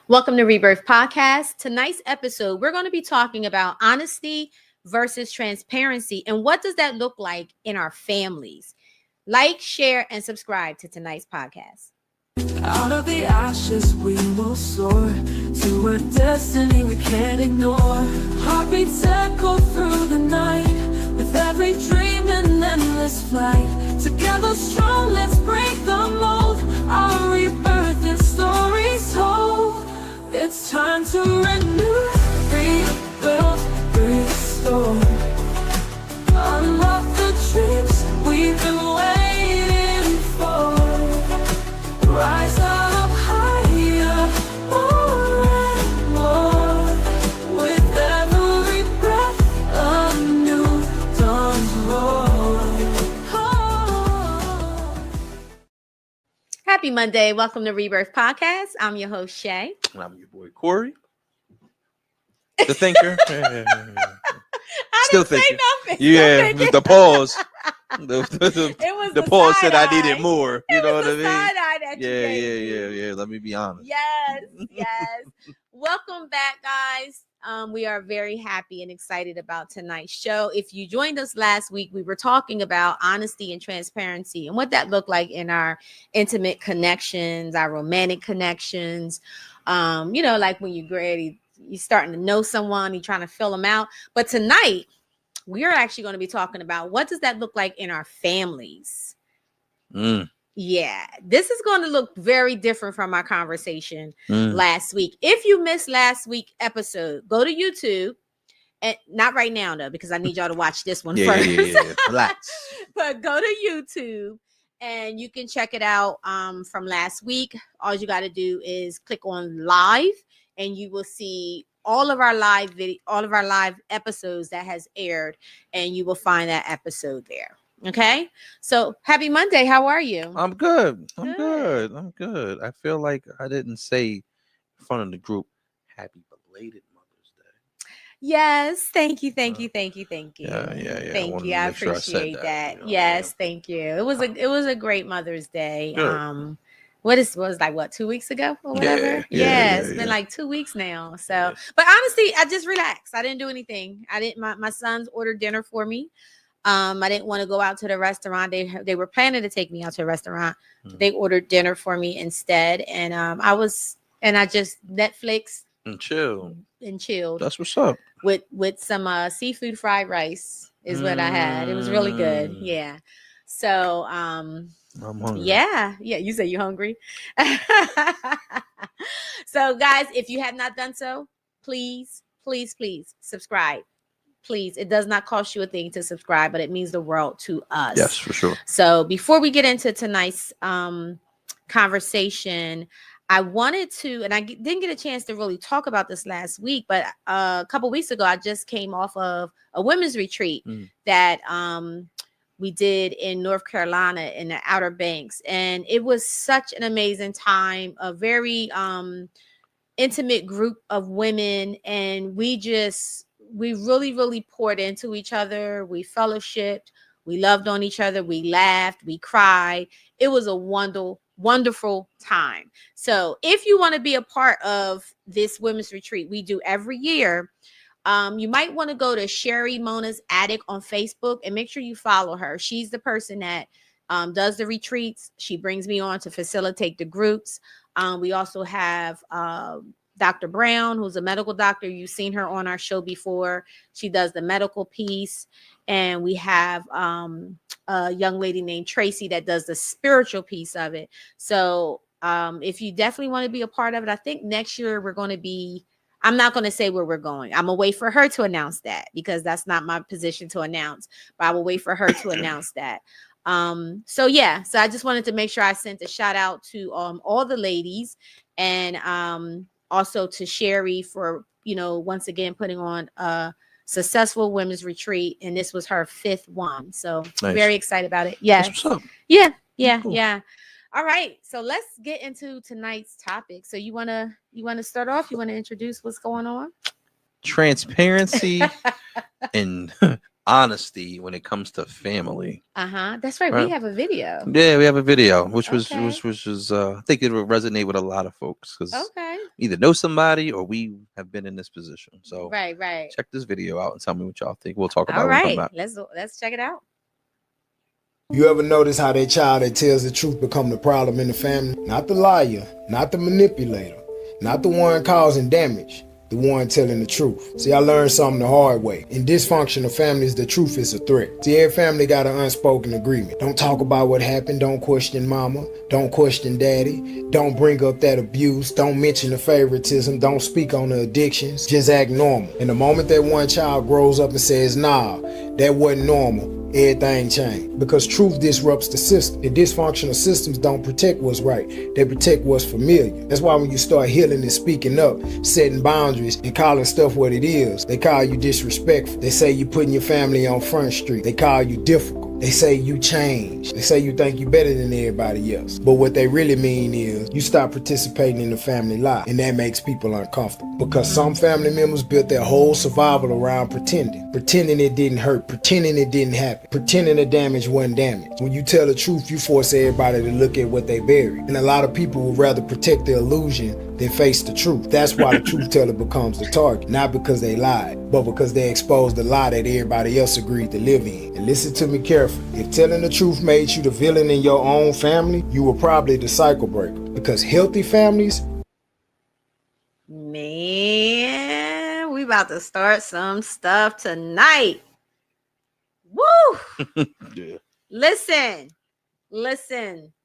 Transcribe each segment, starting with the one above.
Welcome to Rebirth Podcast. Tonight's episode, we're going to be talking about honesty versus transparency and what does that look like in our families. Like, share, and subscribe to tonight's podcast. Out of the ashes we will soar to a destiny we can't ignore. Heartbeats echo through the night with every dream and endless flight. Together strong, let's break the mold. Our rebirth and stories told. It's time to renew, rebuild, restore. Unlock the dreams we've been waiting for. Rise up higher, more and more. With every breath, a new dawn's roar. Oh. Happy Monday. Welcome to Rebirth Podcast. I'm your host, Shea. And I'm your boy, Corey. The thinker. I Still didn't thinking. say nothing. Yeah, Still thinking. the pause. It was The the pause side said I needed eye. more. You It know was what I the mean? side eye that you Yeah, gave me. yeah. Let me be honest. Yes. Welcome back, guys. We are very happy and excited about tonight's show. If you joined us last week, we were talking about honesty and transparency and what that looked like in our intimate connections, our romantic connections. Like when you're starting to know someone, you're trying to fill them out. But tonight, we are actually going to be talking about what does that look like in our families. Yeah, this is going to look very different from our conversation last week. If you missed last week's episode, go to YouTube. And not right now, though, because I need y'all to watch this one first. Yeah. Relax. But go to YouTube and you can check it out from last week. All you got to do is click on live and you will see all of our live episodes that has aired, and you will find that episode there. Okay, so happy Monday. How are you? I'm good. I'm good. I feel like I didn't say in front of the group, happy belated Mother's Day. Yes, thank you. Yeah. Thank you. wanted I to make sure I said appreciate that. that, you know, Yes, thank you. It was a great Mother's Day. Good. Was like 2 weeks ago or whatever? It's been like 2 weeks now. So, Yes. but honestly, I just relaxed. I didn't do anything. My sons ordered dinner for me. I didn't want to go out to the restaurant. They were planning to take me out to a restaurant. They ordered dinner for me instead, and I just Netflix And chill. and chilled That's what's up. with some seafood fried rice is what I had. It was really good. Yeah. So I'm hungry. yeah. You say you hungry. So guys, if you have not done so, please subscribe. Please, it does not cost you a thing to subscribe, but it means the world to us. Yes, for sure. So before we get into tonight's conversation, I wanted to, and I didn't get a chance to really talk about this last week, but a couple weeks ago, I just came off of a women's retreat that we did in North Carolina in the Outer Banks. And it was such an amazing time, a very intimate group of women. And we really, really poured into each other. We fellowshipped. We loved on each other. We laughed. We cried. It was a wonderful time. So if you want to be a part of this women's retreat we do every year, you might want to go to Sherry Mona's Attic on Facebook and make sure you follow her. She's the person that does the retreats. She brings me on to facilitate the groups. We also have Dr. Brown, who's a medical doctor. You've seen her on our show before. She does the medical piece. And we have a young lady named Tracy that does the spiritual piece of it. So if you definitely want to be a part of it, I think next year we're going to be, I'm not going to say where we're going. I'm going to wait for her to announce that because that's not my position to announce, but I will wait for her to announce that. So I just wanted to make sure I sent a shout out to all the ladies and also to Sherry for, once again, putting on a successful women's retreat. And this was her 5th one. So Nice. Very excited about it. Yes. That's what's up. Yeah. Cool. Yeah. All right. So let's get into tonight's topic. So you want to start off? You want to introduce what's going on? Transparency and honesty when it comes to family. That's right. Right. We have a video. Yeah, we have a video, which was Okay. I think it would resonate with a lot of folks because Okay. either know somebody or we have been in this position. So Right. check this video out and tell me what y'all think. We'll talk about All it when we come right. back. Let's check it out. You ever notice how that child that tells the truth become the problem in the family? Not the liar, not the manipulator, not the one causing damage, the one telling the truth. See, I learned something the hard way. In dysfunctional families, the truth is a threat. See, every family got an unspoken agreement. Don't talk about what happened. Don't question mama. Don't question daddy. Don't bring up that abuse. Don't mention the favoritism. Don't speak on the addictions. Just act normal. And the moment that one child grows up and says, nah, that wasn't normal, everything changed. Because truth disrupts the system. The dysfunctional systems don't protect what's right. They protect what's familiar. That's why when you start healing and speaking up, setting boundaries and calling stuff what it is, they call you disrespectful. They say you putting your family on Front Street. They call you difficult. They say you change. They say you think you better than everybody else. But what they really mean is you stop participating in the family life. And that makes people uncomfortable. Because some family members built their whole survival around pretending. Pretending it didn't hurt. Pretending it didn't happen. Pretending the damage wasn't damage. When you tell the truth, you force everybody to look at what they buried. And a lot of people would rather protect the illusion than face the truth. That's why the truth teller becomes the target. Not because they lied, but because they exposed the lie that everybody else agreed to live in. And listen to me carefully. If telling the truth made you the villain in your own family, you were probably the cycle breaker. Because healthy families... Man, we about to start some stuff tonight. Woo! Yeah. Listen.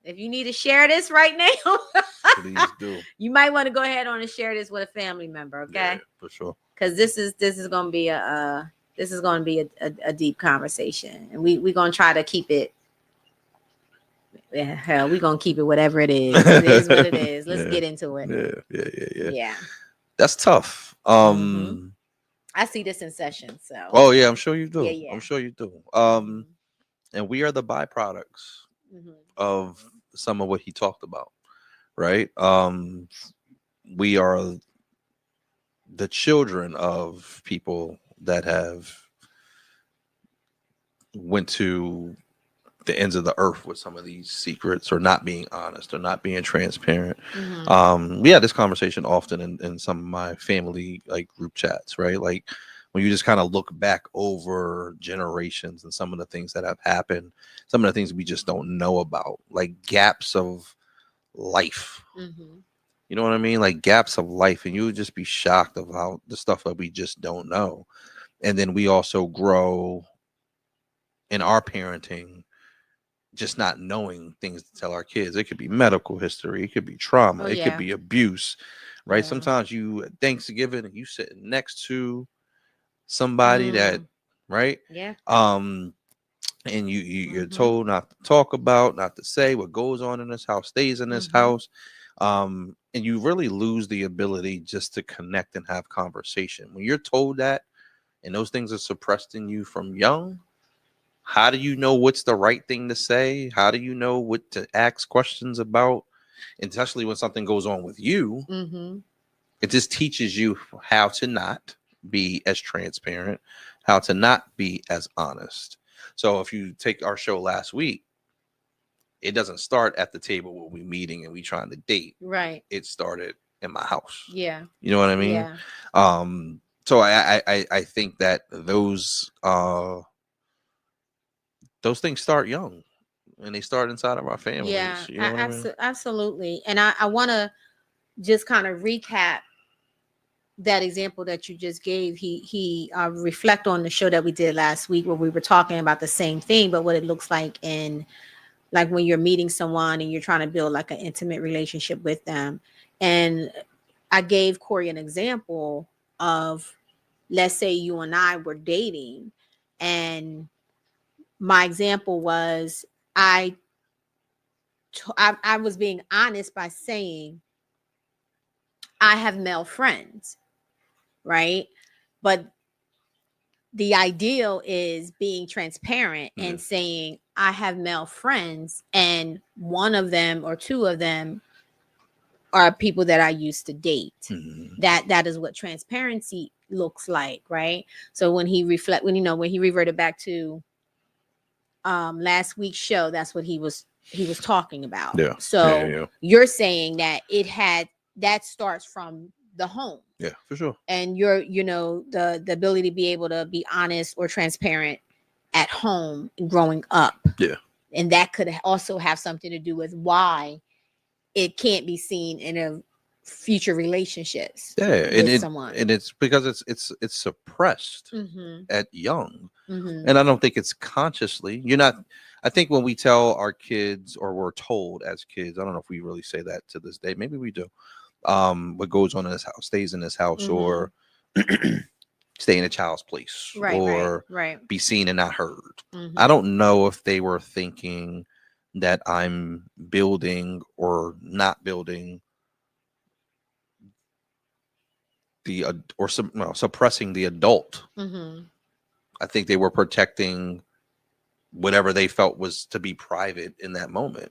If you need to share this right now, Please do. you might want to go ahead on and share this with a family member, okay? Yeah, for sure. Because this is gonna be a deep conversation, and we're gonna try to keep it. Yeah, hell, we're gonna keep it whatever it is. It is what it is. Let's get into it. Yeah. That's tough. I see this in session. So. Oh yeah, I'm sure you do. Yeah. I'm sure you do. And we are the byproducts of some of what he talked about, right? We are the children of people that have went to the ends of the earth with some of these secrets, or not being honest, or not being transparent. We had this conversation often in some of my family like group chats, right? Like when you just kind of look back over generations and some of the things that have happened, some of the things we just don't know about, like gaps of life. You know what I mean? Like gaps of life, and you would just be shocked about the stuff that we just don't know. And then we also grow in our parenting, just not knowing things to tell our kids. It could be medical history, it could be trauma, it could be abuse, right? Sometimes you at Thanksgiving and you sitting next to somebody that, right? And you're told not to talk about, not to say what goes on in this house stays in this house. And you really lose the ability just to connect and have conversation. When you're told that and those things are suppressed in you from young, how do you know what's the right thing to say? How do you know what to ask questions about? And especially when something goes on with you, it just teaches you how to not be as transparent, how to not be as honest. So if you take our show last week, it doesn't start at the table where we meeting and we trying to date. Right. It started in my house. Yeah. You know what I mean? Yeah. So I think that those things start young, and they start inside of our families. Yeah, you know I mean? Absolutely. And I want to just kind of recap that example that you just gave. He reflect on the show that we did last week where we were talking about the same thing, but what it looks like in like when you're meeting someone and you're trying to build like an intimate relationship with them. And I gave Corey an example of, let's say you and I were dating, and my example was I was being honest by saying I have male friends, right? But the ideal is being transparent and saying I have male friends, and one of them or two of them are people that I used to date. That is what transparency looks like, right? So when he reverted back to last week's show, that's what he was talking about. Yeah. So you're saying that that starts from the home. Yeah, for sure. And the ability to be able to be honest or transparent at home and growing up. Yeah. And that could also have something to do with why it can't be seen in a future relationships. Yeah, with someone. And it's because it's suppressed at young. And I don't think it's consciously. I think when we tell our kids, or we're told as kids, I don't know if we really say that to this day, maybe we do, what goes on in this house stays in this house, or stay in a child's place, or be seen and not heard. I don't know if they were thinking that I'm building or not building suppressing the adult. I think they were protecting whatever they felt was to be private in that moment.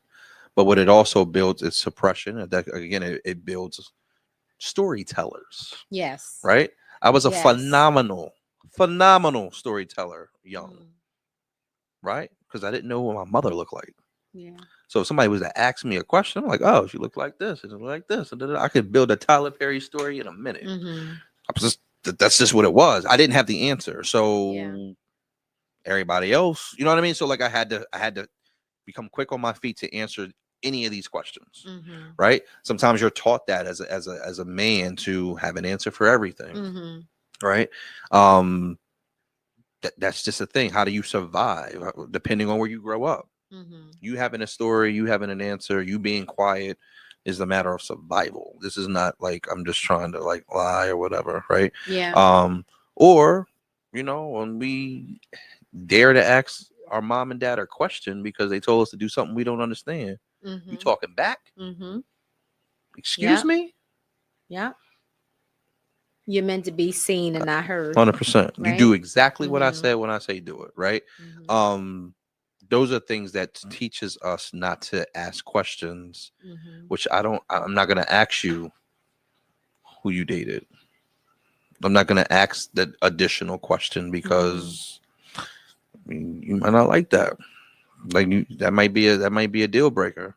But what it also builds is suppression. And that, again, it builds storytellers. Yes. Right? I was a phenomenal storyteller young. Right? Because I didn't know what my mother looked like. Yeah. So if somebody was to ask me a question, I'm like, oh, she looked like this and like this. And I could build a Tyler Perry story in a minute. That's just what it was. I didn't have the answer. So everybody else, you know what I mean? So like I had to become quick on my feet to answer any of these questions. Right? Sometimes you're taught that as a man to have an answer for everything. Right? That's just a thing. How do you survive depending on where you grow up? You having a story, you having an answer, you being quiet is a matter of survival. This is not like I'm just trying to like lie or whatever, right? Yeah. Or when we dare to ask our mom and dad a question because they told us to do something we don't understand, you talking back? Excuse me? Yeah. You're meant to be seen and not heard. 100%. Right? You do exactly what I said when I say do it, right? Those are things that teaches us not to ask questions, which I'm not going to ask you who you dated. I'm not going to ask that additional question because you might not like that. Like that might be a deal breaker.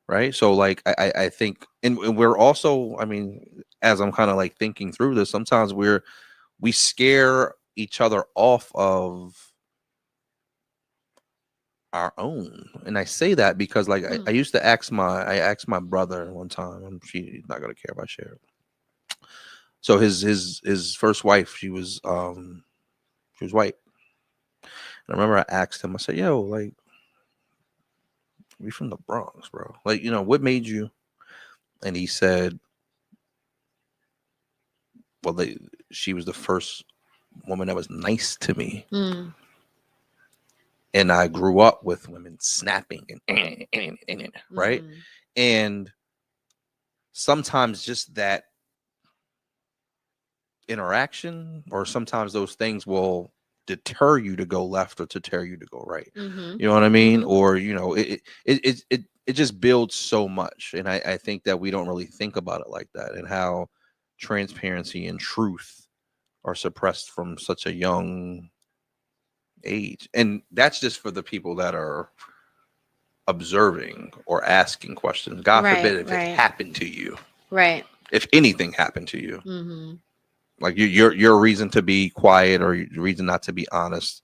Right. So like, I think, and we're also, I mean, as I'm kind of like thinking through this, sometimes we scare each other off of our own. And I say that because like I used to ask my brother one time, she's not gonna care if I share it. So his first wife, she was white. And I remember I asked him, I said, yo, like, we from the Bronx, bro. Like, what made you? And he said, well, she was the first woman that was nice to me. And I grew up with women snapping and right? And sometimes just that interaction, or sometimes those things will deter you to go left or deter you to go right. You know what I mean? Or, it just builds so much. And I think that we don't really think about it like that, and how transparency and truth are suppressed from such a young age. And that's just for the people that are observing or asking questions. God forbid if it happened to you. Right. If anything happened to you. Like your reason to be quiet or your reason not to be honest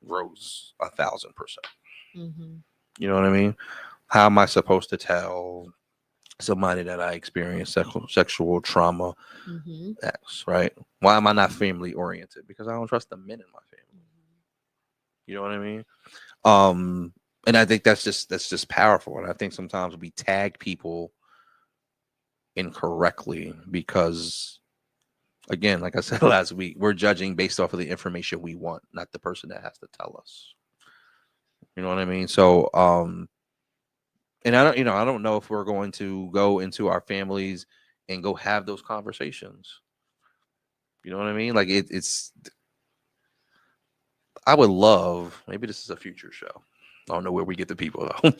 grows 1,000%. You know what I mean? How am I supposed to tell somebody that I experienced sexual trauma? X, right? Why am I not family oriented? Because I don't trust the men in my family. You know what I mean? And I think that's just powerful. And I think sometimes we tag people incorrectly because, again, like I said last week, we're judging based off of the information we want, not the person that has to tell us. You know what I mean? So, and I don't know if we're going to go into our families and go have those conversations. You know what I mean? Like I would love, maybe this is a future show. I don't know where we get the people though.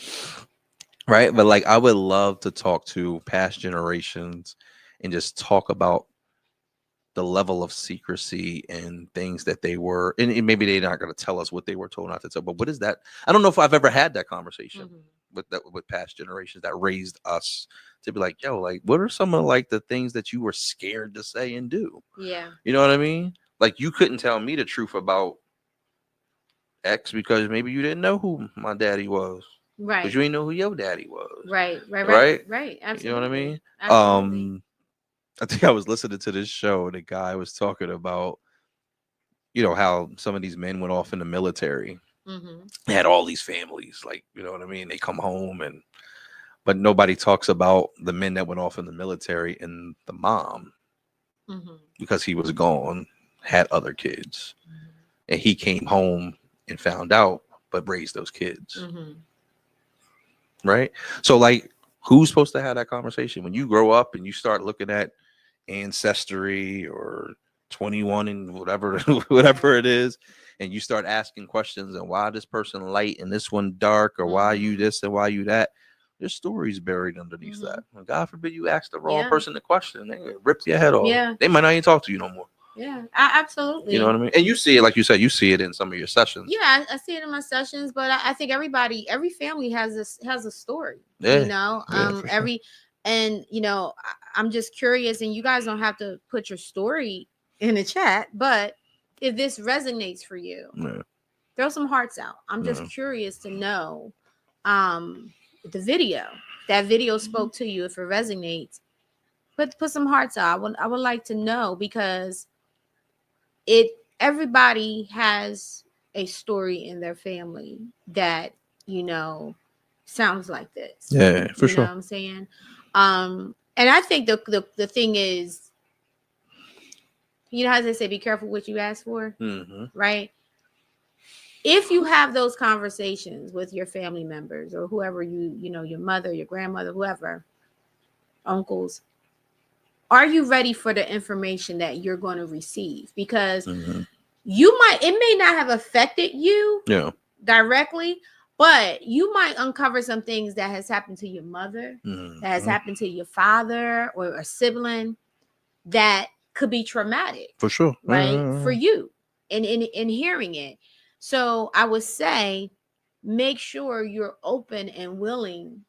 Right? But like, I would love to talk to past generations and just talk about the level of secrecy and things that they were, and maybe they're not going to tell us what they were told not to tell, but what is that? I don't know if I've ever had that conversation with past generations that raised us to be like, yo, like, what are some of like the things that you were scared to say and do? Yeah. You know what I mean? Like, you couldn't tell me the truth about X because maybe you didn't know who my daddy was. Right. Because you didn't know who your daddy was. Right. Absolutely. You know what I mean? Absolutely. I think I was listening to this show and the guy was talking about, you know, how some of these men went off in the military. They had all these families, like, you know what I mean? They come home but nobody talks about the men that went off in the military and the mom, because he was gone, had other kids, and he came home and found out, but raised those kids. Right? So, like, who's supposed to have that conversation when you grow up and you start looking at Ancestry or 21 and whatever it is, and you start asking questions and why this person light and this one dark, or why you this and why you that? There's stories buried underneath that. And God forbid you ask the wrong person the question, they rip your head off. They might not even talk to you no more. Absolutely. You know what I mean? And you see it, like you said, you see it in some of your sessions. I see it in my sessions, but I think every family has a story. You know, sure. And you know, I'm just curious, and you guys don't have to put your story in the chat, but if this resonates for you, throw some hearts out. I'm just curious to know the video. That video spoke to you. If it resonates, put some hearts out. I would like to know, because everybody has a story in their family that, you know, sounds like this. For sure. You know what I'm saying? And I think the thing is, you know how they say, be careful what you ask for, right? If you have those conversations with your family members or whoever you know, your mother, your grandmother, whoever, uncles, are you ready for the information that you're going to receive? Because it may not have affected you directly, but you might uncover some things that has happened to your mother, that has happened to your father or a sibling, that could be traumatic. For sure. Right? For you in hearing it. So I would say, make sure you're open and willing,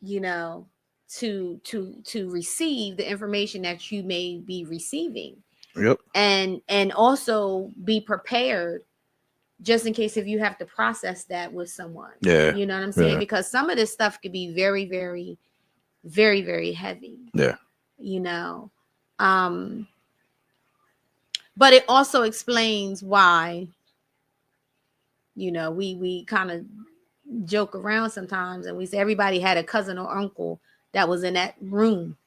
you know, to receive the information that you may be receiving. And also be prepared just in case if you have to process that with someone. You know what I'm saying? Because some of this stuff could be very, very, very, very heavy. You know. But it also explains why, you know, we kind of joke around sometimes and we say everybody had a cousin or uncle that was in that room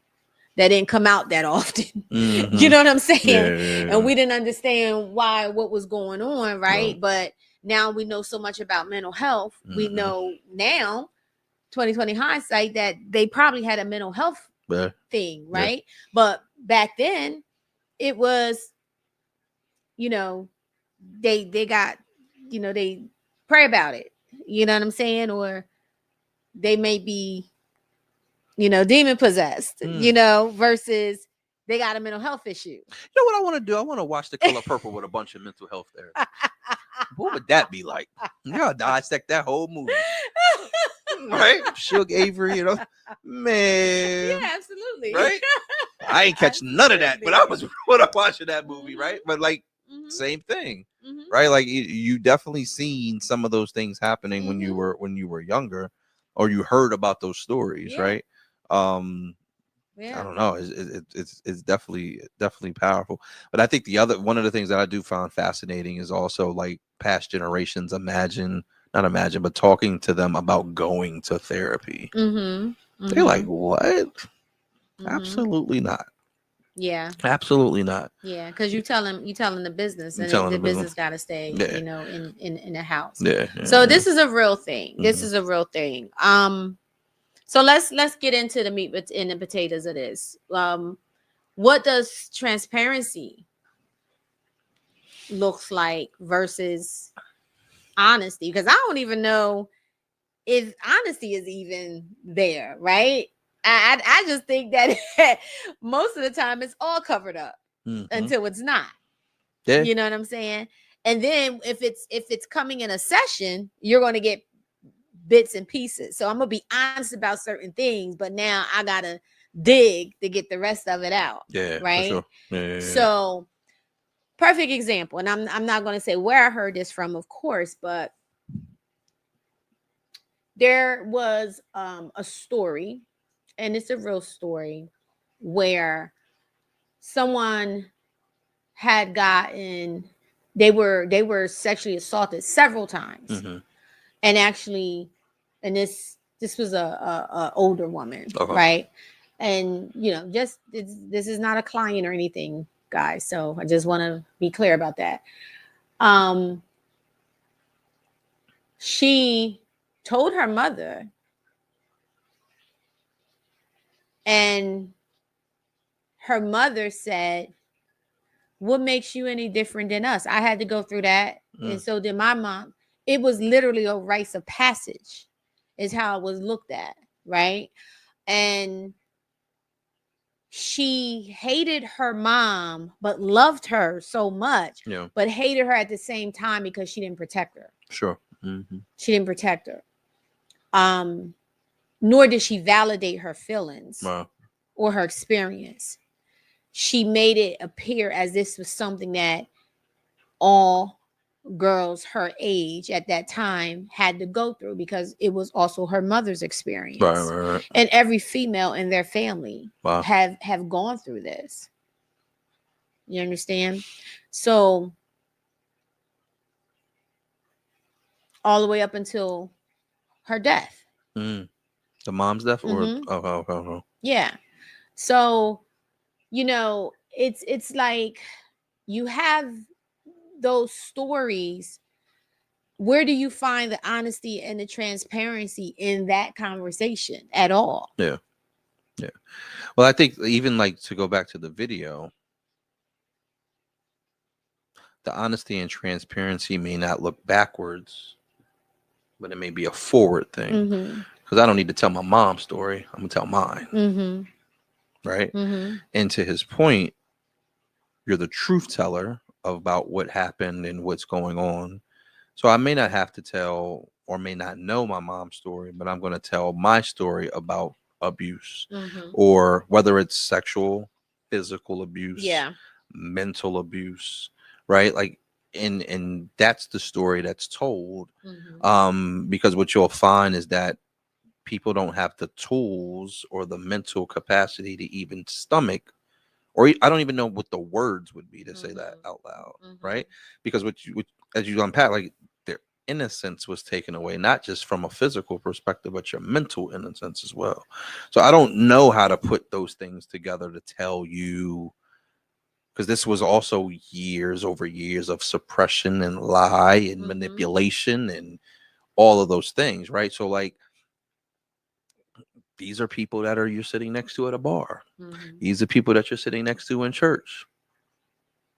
that didn't come out that often. You know what I'm saying? And we didn't understand what was going on, right? But now we know so much about mental health. We know now, 2020 hindsight, that they probably had a mental health thing, right? But back then it was, you know, they got, you know, they pray about it, you know what I'm saying? Or they may be, you know, demon possessed, you know, versus they got a mental health issue. You know what I want to do? I want to watch The Color Purple with a bunch of mental health therapists. What would that be like? You gotta dissect that whole movie. Right? Suge Avery, you know, man. Yeah, absolutely. Right? I ain't catch none of that, but I was watching that movie, right? But like, same thing, right? Like you definitely seen some of those things happening when you were younger, or you heard about those stories, right? I don't know. It's definitely powerful. But I think one of the things that I do find fascinating is also like past generations but talking to them about going to therapy. They're like, what? Absolutely not. Yeah, absolutely not. Yeah, because you tell them the business, and the business got to stay, you know, in the house. So this is a real thing. This is a real thing. So let's get into the meat and the potatoes of this. What does transparency looks like versus honesty? Because I don't even know if honesty is even there, right? I just think that most of the time it's all covered up until it's not. Yeah. You know what I'm saying? And then if it's coming in a session, you're going to get bits and pieces. So I'm going to be honest about certain things, but now I got to dig to get the rest of it out. Yeah, right. For sure. Yeah. So perfect example. And I'm not going to say where I heard this from, of course, but there was a story, and it's a real story, where someone had gotten, they were sexually assaulted several times. And actually, and this was a older woman, right? And just this is not a client or anything, guys, so I just want to be clear about that. She told her mother, and her mother said, what makes you any different than us? I had to go through that. And so did my mom. It was literally a rites of passage is how it was looked at. Right. And she hated her mom, but loved her so much, but hated her at the same time because she didn't protect her. Sure. She didn't protect her. Nor did she validate her feelings or her experience. She made it appear as this was something that all girls her age at that time had to go through, because it was also her mother's experience. Right. And every female in their family have gone through this. You understand? So all the way up until her death. The mom's death? Or yeah. So it's like you have those stories. Where do you find the honesty and the transparency in that conversation at all? Yeah. Well, I think even like to go back to the video, the honesty and transparency may not look backwards, but it may be a forward thing. Because I don't need to tell my mom's story. I'm gonna tell mine. Right. And to his point, you're the truth teller about what happened and what's going on. So I may not have to tell or may not know my mom's story, but I'm going to tell my story about abuse, or whether it's sexual, physical abuse, mental abuse, right? Like, and that's the story that's told. Because what you'll find is that people don't have the tools or the mental capacity to even stomach, or I don't even know what the words would be to say that out loud, right? Because as you unpack, like, their innocence was taken away, not just from a physical perspective, but your mental innocence as well. So I don't know how to put those things together to tell you, because this was also over years of suppression and lie and manipulation and all of those things, right? So like, these are people that you're sitting next to at a bar. These are people that you're sitting next to in church.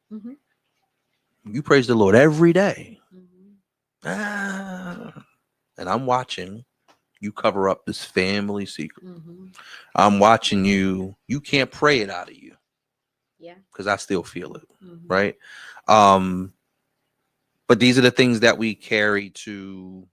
You praise the Lord every day. And I'm watching you cover up this family secret. I'm watching you can't pray it out of you. Yeah. Because I still feel it. Right. But these are the things that we carry to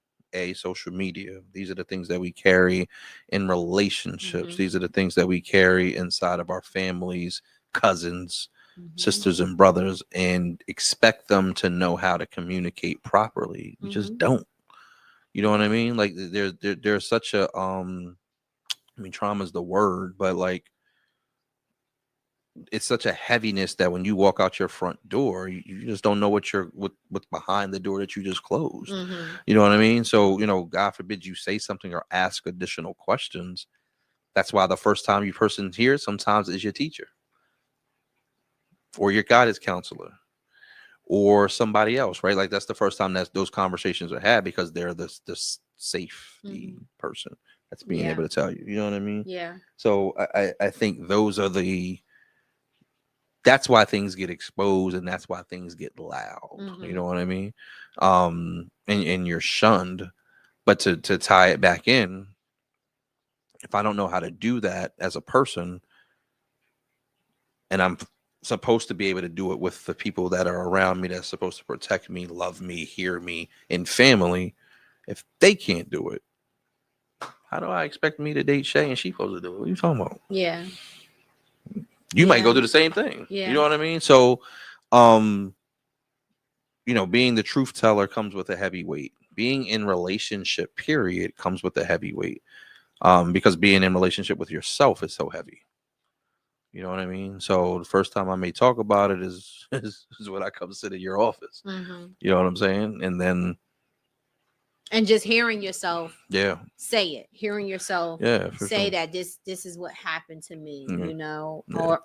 social media. These are the things that we carry in relationships. These are the things that we carry inside of our families, cousins, sisters and brothers, and expect them to know how to communicate properly. We just don't. You know what I mean? Like there's such a trauma is the word, but like, it's such a heaviness that when you walk out your front door, you just don't know what's behind the door that you just closed. You know what I mean? So, God forbid you say something or ask additional questions. That's why the first time you person hears sometimes is your teacher or your guidance counselor or somebody else, right? Like, that's the first time that those conversations are had, because they're this safety person that's being able to tell you. You know what I mean? Yeah. So I think those are that's why things get exposed, and that's why things get loud. You know what I mean? And you're shunned. But to tie it back in, if I don't know how to do that as a person, and I'm supposed to be able to do it with the people that are around me that's supposed to protect me, love me, hear me, and family, if they can't do it, how do I expect me to date Shay and she supposed to do it? What are you talking about? Yeah. You might go do the same thing. Yeah. You know what I mean? So, being the truth teller comes with a heavy weight. Being in relationship, period, comes with a heavy weight. Because being in relationship with yourself is so heavy. You know what I mean? So the first time I may talk about it is when I come sit in your office. Mm-hmm. You know what I'm saying? And then just hearing yourself say it, hearing yourself say that this is what happened to me,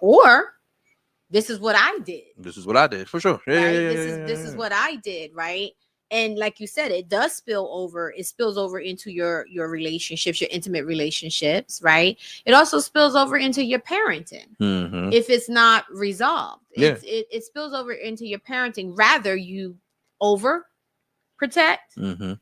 or this is what I did. This is what I did, for sure. This is what I did, right? And like you said, it does spill over. It spills over into your relationships, your intimate relationships, right? It also spills over into your parenting. Mm-hmm. If it's not resolved. It spills over into your parenting. Rather you over protect. Mm-hmm.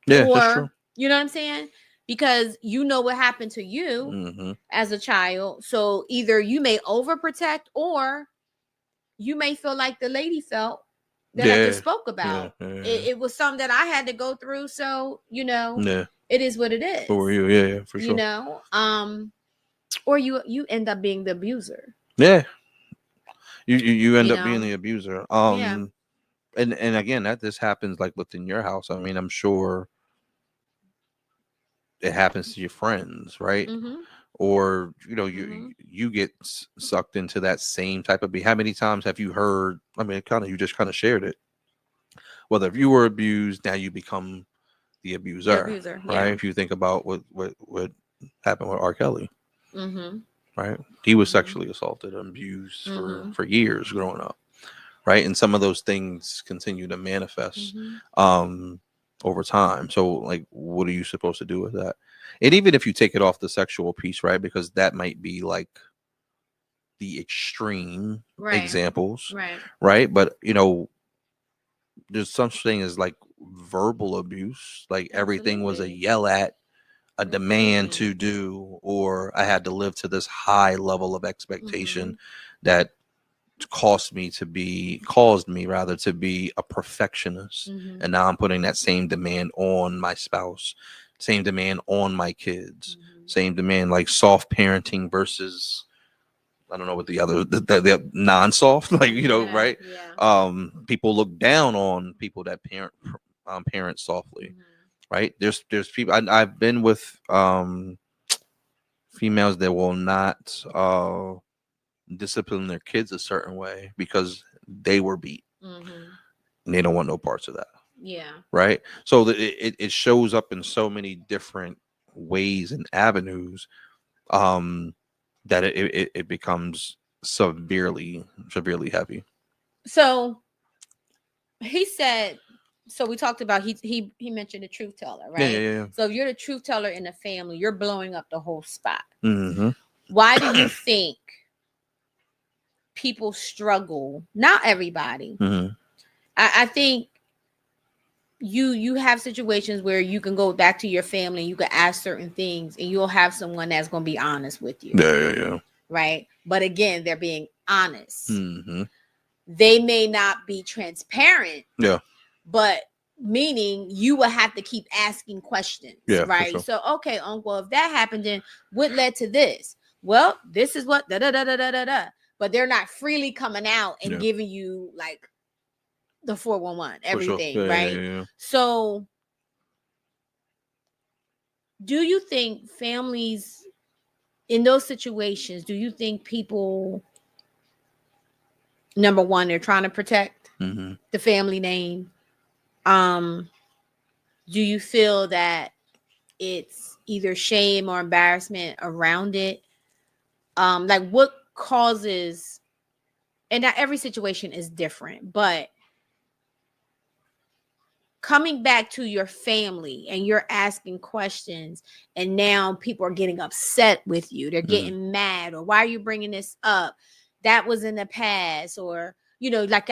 Yeah, or, that's true. You know what I'm saying? Because you know what happened to you as a child. So either you may overprotect, or you may feel like the lady felt that I just spoke about. It was something that I had to go through. So, it is what it is. For you, for sure. Or you end up being the abuser. Yeah. You end up being the abuser. And again, that this happens like within your house. I mean, I'm sure it happens to your friends, right? Mm-hmm. Or you get sucked into that same type of how many times have you heard? I mean, you just shared it. Whether if you were abused, now you become the abuser, right? If you think about what happened with R. Kelly, right? He was sexually assaulted and abused for years growing up, right? And some of those things continue to manifest over time. So, like, what are you supposed to do with that? And even if you take it off the sexual piece, right? Because that might be like the extreme examples, right? But there's such thing as like verbal abuse. Like everything was a yell at, a demand to do, or I had to live to this high level of expectation that caused me to be a perfectionist. And now I'm putting that same demand on my spouse, same demand on my kids, same demand, like soft parenting versus, I don't know what the non-soft, like, right? Yeah. People look down on people that parent softly, right? There's people I've been with females that will not discipline their kids a certain way because they were beat, and they don't want no parts of that. Yeah. Right. So it shows up in so many different ways and avenues, that it becomes severely heavy. So he said. So we talked about he mentioned the truth teller, right? Yeah. So if you're the truth teller in the family, you're blowing up the whole spot. Mm-hmm. Why do you think people struggle? Not everybody. I think you have situations where you can go back to your family, you can ask certain things, and you'll have someone that's going to be honest with you. Yeah. Right? But again, they're being honest. They may not be transparent. Yeah. But meaning you will have to keep asking questions, right? Sure. So, okay, uncle, if that happened, then what led to this? Well, this is what da. But they're not freely coming out and giving you like the 411, everything, sure. right? Yeah. So, do you think families in those situations? Do you think people, number one, they're trying to protect the family name? Do you feel that it's either shame or embarrassment around it? Like what causes, and not every situation is different, but coming back to your family and you're asking questions and now people are getting upset with you. They're getting mad, or why are you bringing this up? That was in the past, or like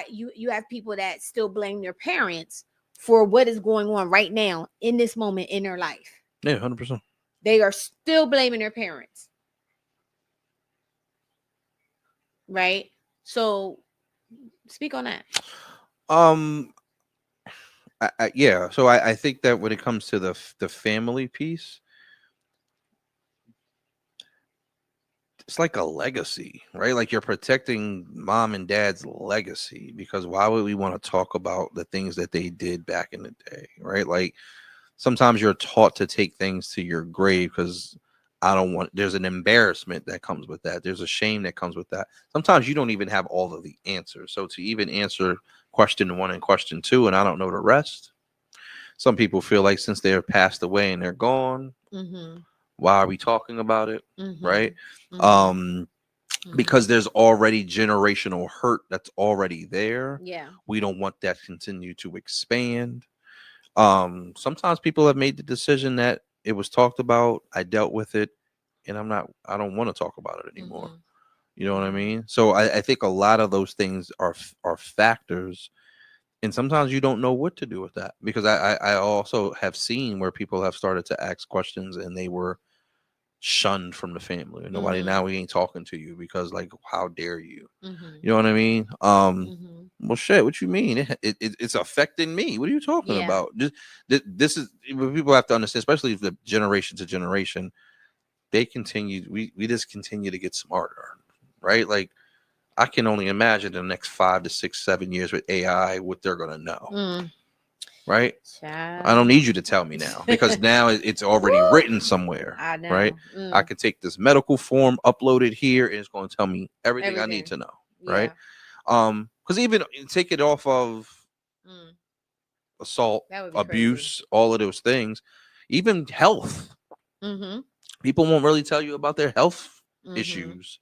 you have people that still blame their parents for what is going on right now in this moment in their life. Yeah, 100%. they are still blaming their parents. Right? So speak on that. Yeah. So I think that when it comes to the family piece, it's like a legacy, right? Like you're protecting mom and dad's legacy, because why would we want to talk about the things that they did back in the day, right? Like sometimes you're taught to take things to your grave because there's an embarrassment that comes with that. There's a shame that comes with that. Sometimes you don't even have all of the answers. So to even answer question 1 and question 2, and I don't know the rest, some people feel like since they're passed away and they're gone, why are we talking about it? Right? Because there's already generational hurt that's already there. Yeah. We don't want that to continue to expand. Sometimes people have made the decision that it was talked about, I dealt with it, and I don't want to talk about it anymore. You know what I mean? So I think a lot of those things are factors, and sometimes you don't know what to do with that, because I also have seen where people have started to ask questions and they were shunned from the family. Nobody, now we ain't talking to you because, like, how dare you? You know what I mean? Well, shit, what you mean? It's affecting me. What are you talking about? This is what people have to understand, especially if the generation to generation, they continue. We just continue to get smarter, right? Like, I can only imagine in the next 5 to 6, 7 years with AI what they're gonna know. Right? Child. I don't need you to tell me now, because now it's already written somewhere. I know. Right? I could take this medical form, upload it here, and it's going to tell me everything I need to know. Right? Because even take it off of assault, abuse, crazy. All of those things, even health. People won't really tell you about their health issues,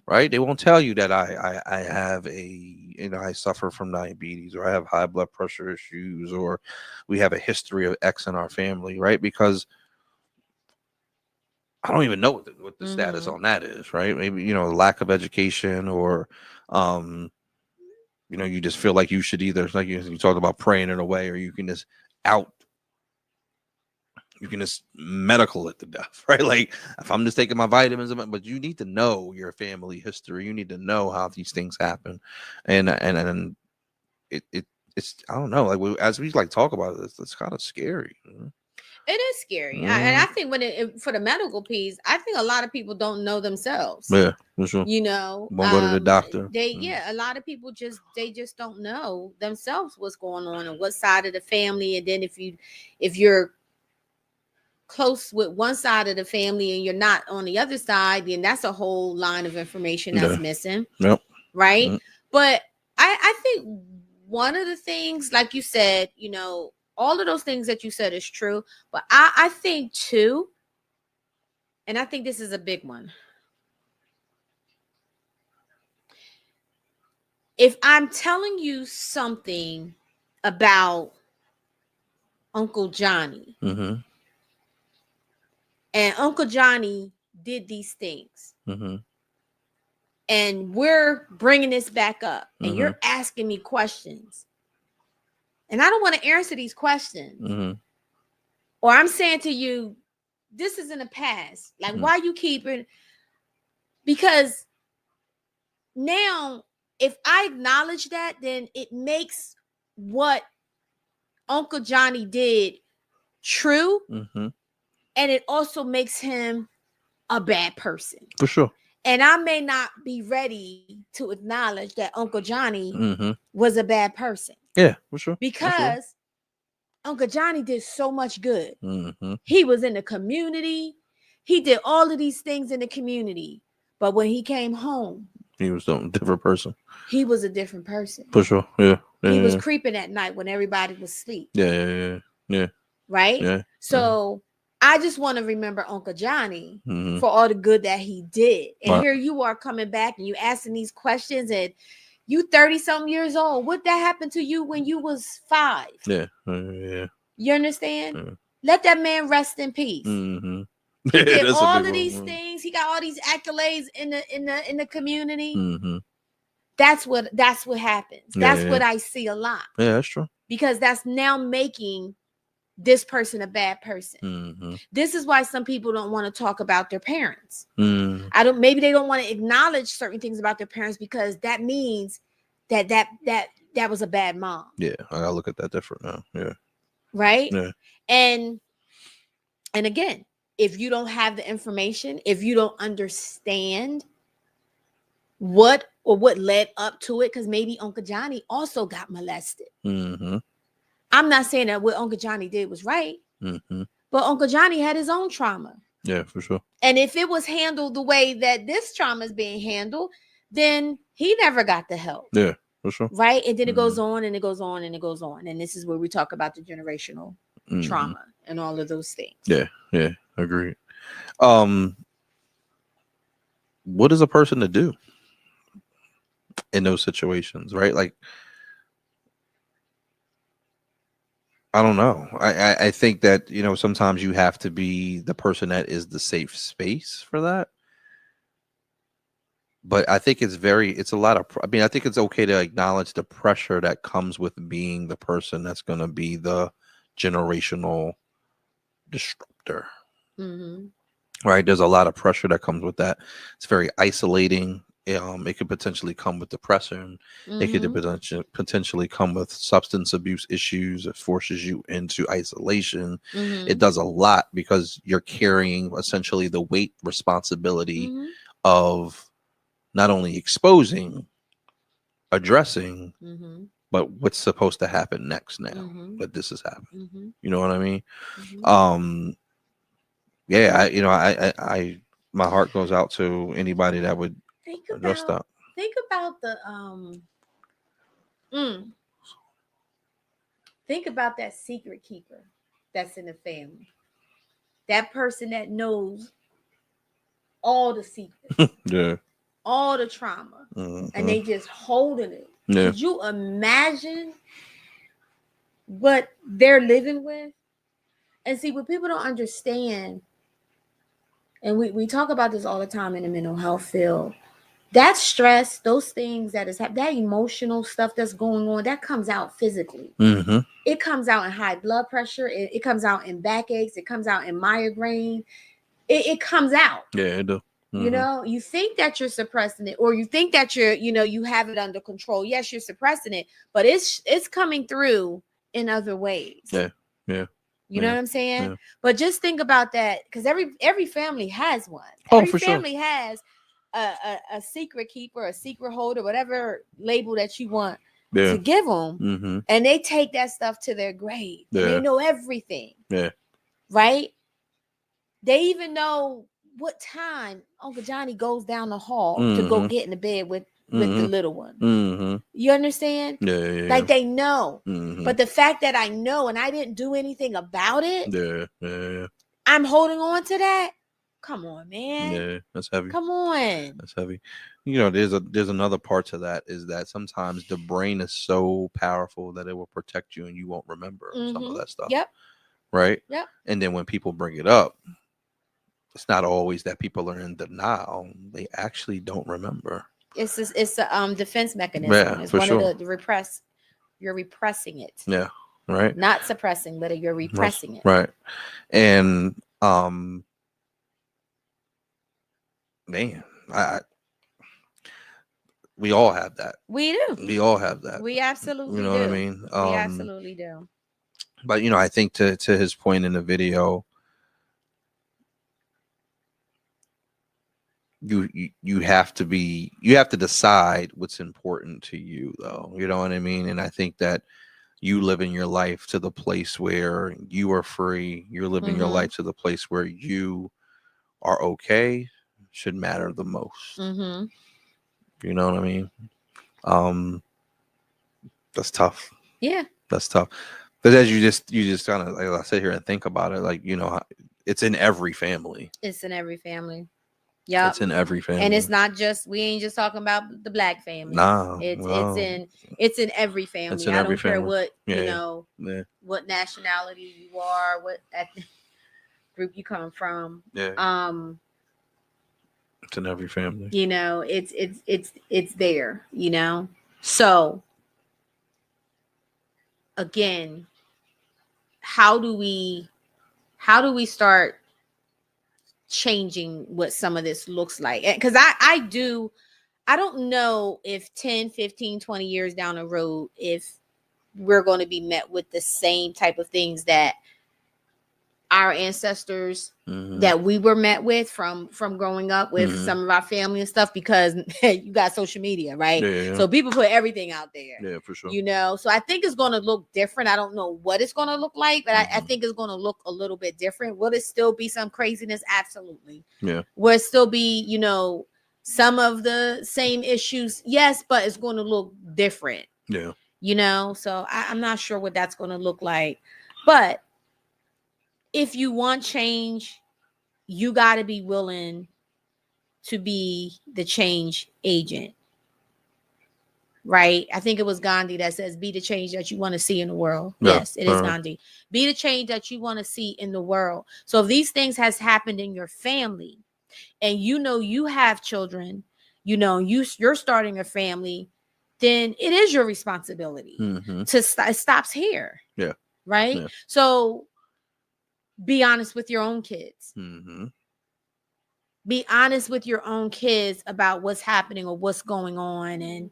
right? They won't tell you that I have I suffer from diabetes, or I have high blood pressure issues, or we have a history of X in our family, right? Because I don't even know what the status on that is, right? Maybe, lack of education, or you just feel like you should either, like you talked about, praying it away, or you can just medical it to death, right? Like, if I'm just taking my vitamins, but you need to know your family history. You need to know how these things happen, and it's I don't know. Like, as we talk about this, it's kind of scary. It is scary, and I think for the medical piece, I think a lot of people don't know themselves. Yeah, for sure. Won't go to the doctor. A lot of people just don't know themselves what's going on and what side of the family, and then if you're close with one side of the family and you're not on the other side, then that's a whole line of information that's missing. Right? But I think one of the things, like you said, all of those things that you said is true, but I think too, and I think this is a big one. If I'm telling you something about Uncle Johnny, and Uncle Johnny did these things, and we're bringing this back up, and you're asking me questions, and I don't want to answer these questions, or I'm saying to you, this is in the past. Like, why you keeping? Because now, if I acknowledge that, then it makes what Uncle Johnny did true. And it also makes him a bad person. For sure. And I may not be ready to acknowledge that Uncle Johnny was a bad person. Yeah, for sure. Because Uncle Johnny did so much good. He was in the community. He did all of these things in the community. But when he came home, he was a different person. He was a different person. For sure. Yeah. He was creeping at night when everybody was asleep. Yeah. Right? Yeah. So I just want to remember Uncle Johnny for all the good that he did. And here you are coming back and you asking these questions, and you 30-something years old. What that happened to you when you was 5? Yeah. You understand? Let that man rest in peace. He did all of these things. He got all these accolades in the community. That's what happens. That's what I see a lot. Yeah, that's true. Because that's now making this person a bad person. Mm-hmm. This is why some people don't want to talk about their parents. Mm. Maybe they don't want to acknowledge certain things about their parents because that means that was a bad mom. Yeah, I gotta look at that different now. Yeah. Right? Yeah. And again, if you don't have the information, if you don't understand what led up to it, because maybe Uncle Johnny also got molested. Mm-hmm. I'm not saying that what Uncle Johnny did was right, Mm-hmm. but Uncle Johnny had his own trauma. Yeah, for sure. And if it was handled the way that this trauma is being handled, then he never got the help. Yeah, for sure. Right? And then it goes on and it goes on and it goes on. And this is where we talk about the generational trauma and all of those things. Yeah, agreed. What is a person to do in those situations, right? Like, I don't know. I think that, sometimes you have to be the person that is the safe space for that. But I think it's a lot of, I think it's okay to acknowledge the pressure that comes with being the person that's going to be the generational disruptor. Mm-hmm. Right? There's a lot of pressure that comes with that. It's very isolating. It could potentially come with depression. It could potentially come with substance abuse issues. It forces you into isolation. It does a lot because you're carrying essentially the weight responsibility of not only exposing, addressing, but what's supposed to happen next now. But this is happening. You know what I mean? Yeah, I my heart goes out to anybody that would address that. Think about think about that secret keeper that's in the family. That person that knows all the secrets. Yeah. All the trauma. And they just holding it. Yeah. Could you imagine what they're living with? And see, what people don't understand, and we talk about this all the time in the mental health field, that stress, those things that is that emotional stuff that's going on, that comes out physically. It comes out in high blood pressure. It comes out in backaches. It comes out in migraine. It comes out. Yeah, it does. You think that you're suppressing it, or you think that you have it under control. Yes, you're suppressing it, but it's coming through in other ways. Yeah. You know what I'm saying? Yeah. But just think about that, because every family has one. Every family has a secret keeper, a secret holder, whatever label that you want to give them, and they take that stuff to their grave. Yeah. They know everything. Yeah. Right? They even know what time Uncle Johnny goes down the hall to go get in the bed with the little one. You understand? Yeah. Like they know. But the fact that I know and I didn't do anything about it, yeah. I'm holding on to that. Come on, man. Yeah, that's heavy. Come on. That's heavy. There's another part to that, is that sometimes the brain is so powerful that it will protect you and you won't remember some of that stuff. Yep. Right? Yep. And then when people bring it up, it's not always that people are in denial. They actually don't remember. It's a defense mechanism. Yeah, it's for one sure. of the repress. You're repressing it. Yeah. Right. Not suppressing, but you're repressing it. Right. And man, we all have that. We do. We all have that. We absolutely You know do. what I mean? We absolutely do. But I think to his point in the video, you have to decide what's important to you, though. You know what I mean? And I think that you living your life to the place where you are free, you're living your life to the place where you are okay, should matter the most. You know what I mean? That's tough. Yeah, that's tough. But as you just kind of, like, I sit here and think about it, like, it's in every family. It's in every family. Yeah, it's in every family, and it's not just, we ain't just talking about the Black family. Nah, it's in every family. It's in I every don't care family. what what nationality you are, what ethnic group you come from. Yeah. It's in every family. It's there. So again, how do we start changing what some of this looks like? Because I don't know if 10, 15, 20 years down the road, if we're going to be met with the same type of things that our ancestors that we were met with from growing up with some of our family and stuff, because you got social media, right? Yeah. So people put everything out there. Yeah, for sure. You know, so I think it's going to look different. I don't know what it's going to look like, but I think it's going to look a little bit different. Will it still be some craziness? Absolutely. Yeah. Will it still be, you know, some of the same issues? Yes, but it's going to look different. Yeah. You know, so I'm not sure what that's going to look like. But if you want change, you got to be willing to be the change agent. Right? I think it was Gandhi that says, be the change that you want to see in the world. Yeah, yes, it is Gandhi. Be the change that you want to see in the world. So if these things has happened in your family and you know you have children, you know, you're starting a family, then it is your responsibility to it stops here. Yeah. Right? Yeah. So be honest with your own kids. Be honest with your own kids about what's happening or what's going on. And,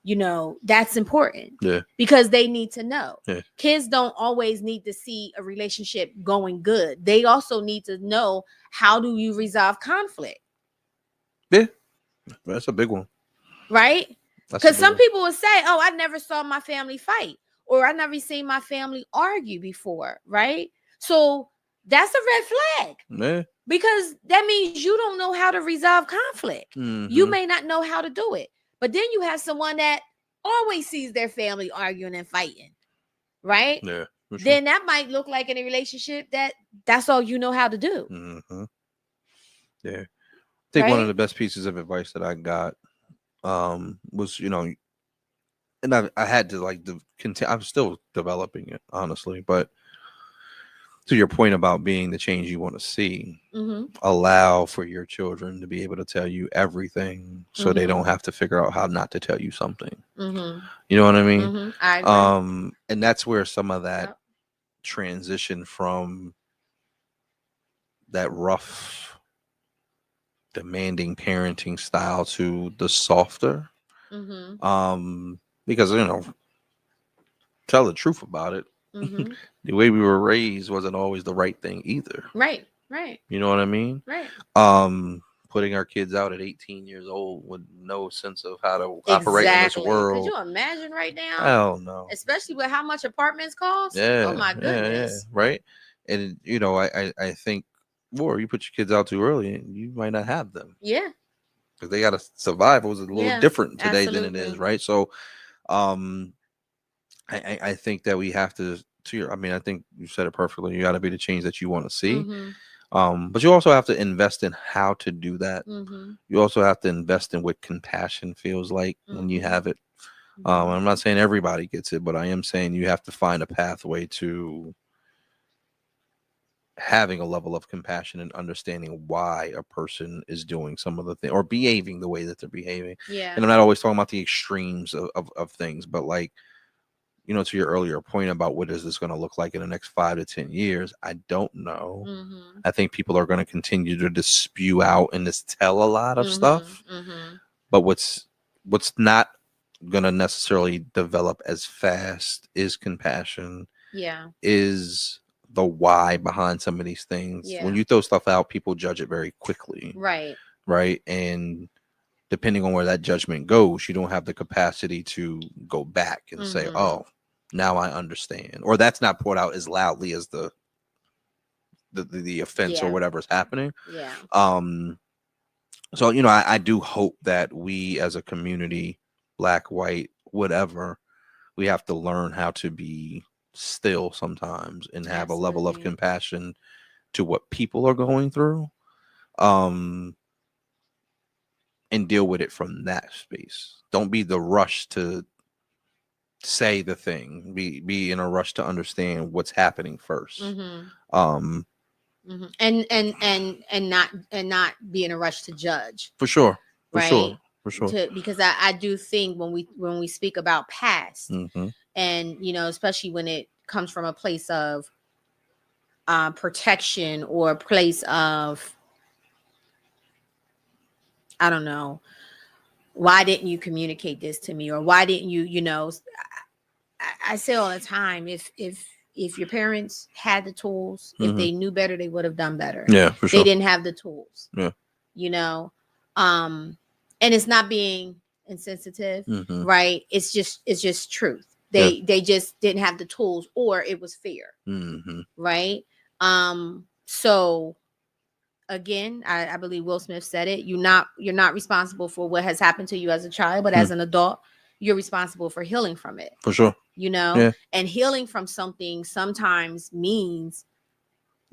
you know, that's important. Yeah. Because they need to know. Yeah. Kids don't always need to see a relationship going good. They also need to know, how do you resolve conflict? Yeah. That's a big one. Right? Because some people will say, oh, I never saw my family fight, or I never seen my family argue before. Right? So that's a red flag. Yeah. Because that means you don't know how to resolve conflict. You may not know how to do it. But then you have someone that always sees their family arguing and fighting. Right? Yeah. Sure. Then that might look like in a relationship that's all you know how to do. Yeah. I think one of the best pieces of advice that I got was, you know, and I had to like I'm still developing it, honestly, but to your point about being the change you want to see, allow for your children to be able to tell you everything, so they don't have to figure out how not to tell you something. You know what I mean? I agree. And that's where some of that transition from that rough, demanding parenting style to the softer, because, you know, tell the truth about it. The way we were raised wasn't always the right thing either. Right. You know what I mean? Right. Putting our kids out at 18 years old with no sense of how to operate in this world. Could you imagine right now? Hell no. Especially with how much apartments cost. Yeah. Oh my goodness. Yeah. Right. And, you know, I think, or you put your kids out too early and you might not have them. Yeah. Because they got to survive. It was a little different today than it is. Right. So, I think that we have to I think you said it perfectly. You got to be the change that you want to see. But you also have to invest in how to do that. You also have to invest in what compassion feels like when you have it. I'm not saying everybody gets it, but I am saying you have to find a pathway to having a level of compassion and understanding why a person is doing some of the thing or behaving the way that they're behaving. Yeah. And I'm not always talking about the extremes of things, but like, you know, to your earlier point about what is this going to look like in the next 5 to 10 years, I don't know. I think people are going to continue to just spew out and just tell a lot of stuff. But what's not going to necessarily develop as fast is compassion. Yeah. Is the why behind some of these things. Yeah. When you throw stuff out, people judge it very quickly. Right. And depending on where that judgment goes, you don't have the capacity to go back and say, oh, now I understand, or that's not poured out as loudly as the offense or whatever's happening. Yeah. So, you know, I do hope that we as a community, black, white, whatever, we have to learn how to be still sometimes and have a level of compassion to what people are going through, and deal with it from that space. Don't be the rush to say the thing. Be in a rush to understand what's happening first. And not be in a rush to judge. For sure. For sure. Because I do think when we speak about past, and, you know, especially when it comes from a place of protection or a place of, I don't know, why didn't you communicate this to me, or why didn't you, you know, I say all the time, if your parents had the tools, if they knew better, they would have done better. Yeah, for sure. They didn't have the tools. Yeah. You know, and it's not being insensitive, right? It's just truth. They just didn't have the tools, or it was fear. Right? So again, I believe Will Smith said it. You're not responsible for what has happened to you as a child, but as an adult, you're responsible for healing from it. For sure. You know, and healing from something sometimes means